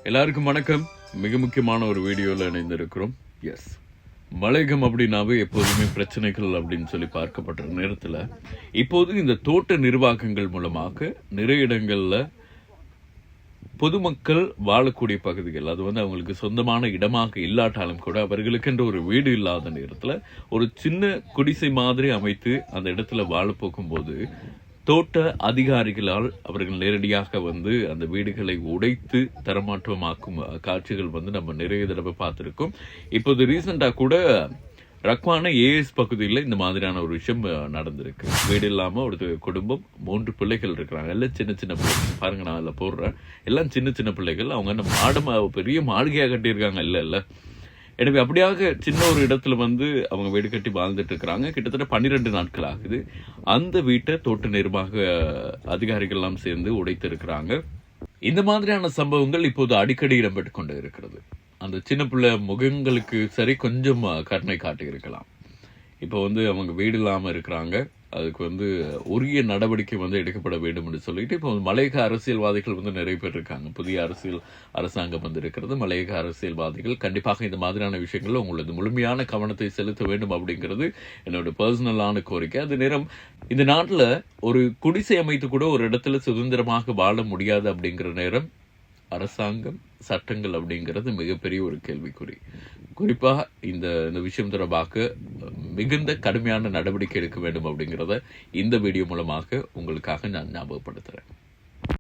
எல்லாருக்கும் வணக்கம். மிக முக்கியமான ஒரு வீடியோவில் இணைந்திருக்கிறோம். எஸ், மலையகம் அப்படின்னாவே எப்போதுமே பிரச்சனைகள் அப்படின்னு சொல்லி பார்க்கப்படுற நேரத்தில் இப்போது இந்த தோட்ட நிர்வாகங்கள் மூலமாக நிறைய இடங்களில் பொதுமக்கள் வாழக்கூடிய பகுதிகள், அது அவங்களுக்கு சொந்தமான இடமாக இல்லாட்டாலும் கூட அவர்களுக்கென்ற ஒரு வீடு இல்லாத நேரத்தில் ஒரு சின்ன குடிசை மாதிரி அமைத்து அந்த இடத்துல வாழ போகும்போது தோட்ட அதிகாரிகளால் அவர்கள் நேரடியாக அந்த வீடுகளை உடைத்து தரமாற்றமாக்கும் காட்சிகள் நம்ம நிறைய தடவை பார்த்துருக்கோம். இப்போது ரீசெண்டாக கூட ரக்வான ஏஎஸ் பகுதியில் இந்த மாதிரியான ஒரு விஷயம் நடந்திருக்கு. வீடு இல்லாமல் ஒரு குடும்பம் 3 பிள்ளைகள் இருக்கிறாங்க. எல்லாம் சின்ன சின்ன பிள்ளைகள். பாருங்க, நான் அதில் போடுறேன். எல்லாம் சின்ன சின்ன பிள்ளைகள். அவங்க அந்த பெரிய மாளிகையாக கட்டியிருக்காங்க. இல்லை எனவே அப்படியாக சின்ன ஒரு இடத்துல அவங்க வீடு கட்டி வாழ்ந்துட்டு இருக்கிறாங்க. கிட்டத்தட்ட 12 நாட்கள் ஆகுது. அந்த வீட்டை தோட்ட நிர்வாக அதிகாரிகள் எல்லாம் சேர்ந்து உடைத்து இருக்கிறாங்க. இந்த மாதிரியான சம்பவங்கள் இப்போது அடிக்கடி இடம்பெற்று கொண்டு இருக்கிறது. அந்த சின்ன பிள்ளை முகங்களுக்கு சரி கொஞ்சம் கருணை காட்டி இருக்கலாம். இப்போ அவங்க வீடு இல்லாமல் இருக்கிறாங்க. அதுக்கு உரிய நடவடிக்கை எடுக்கப்பட வேண்டும் என்று சொல்லிட்டு இப்போ மலையக அரசியல்வாதிகள் நிறைய பேர் இருக்காங்க. புதிய அரசாங்கம் இருக்கிறது. மலையக அரசியல்வாதிகள் கண்டிப்பாக இந்த மாதிரியான விஷயங்கள்ல உங்களது முழுமையான கவனத்தை செலுத்த வேண்டும் அப்படிங்கிறது என்னோட பர்சனலான கோரிக்கை. அது நேரம் இந்த நாட்டில் ஒரு குடிசை அமைத்து கூட ஒரு இடத்துல சுதந்திரமாக வாழ முடியாது அப்படிங்கிற நேரம் அரசாங்கம் சட்டங்கள் அப்படிங்கிறது மிகப்பெரிய ஒரு கேள்விக்குறி. குறிப்பாக இந்த விஷயம் தொடர்பாக மிகுந்த கடுமையான நடவடிக்கை எடுக்க வேண்டும் அப்படிங்கிறத இந்த வீடியோ மூலமாக உங்களுக்காக நான் ஞாபகப்படுத்துறேன்.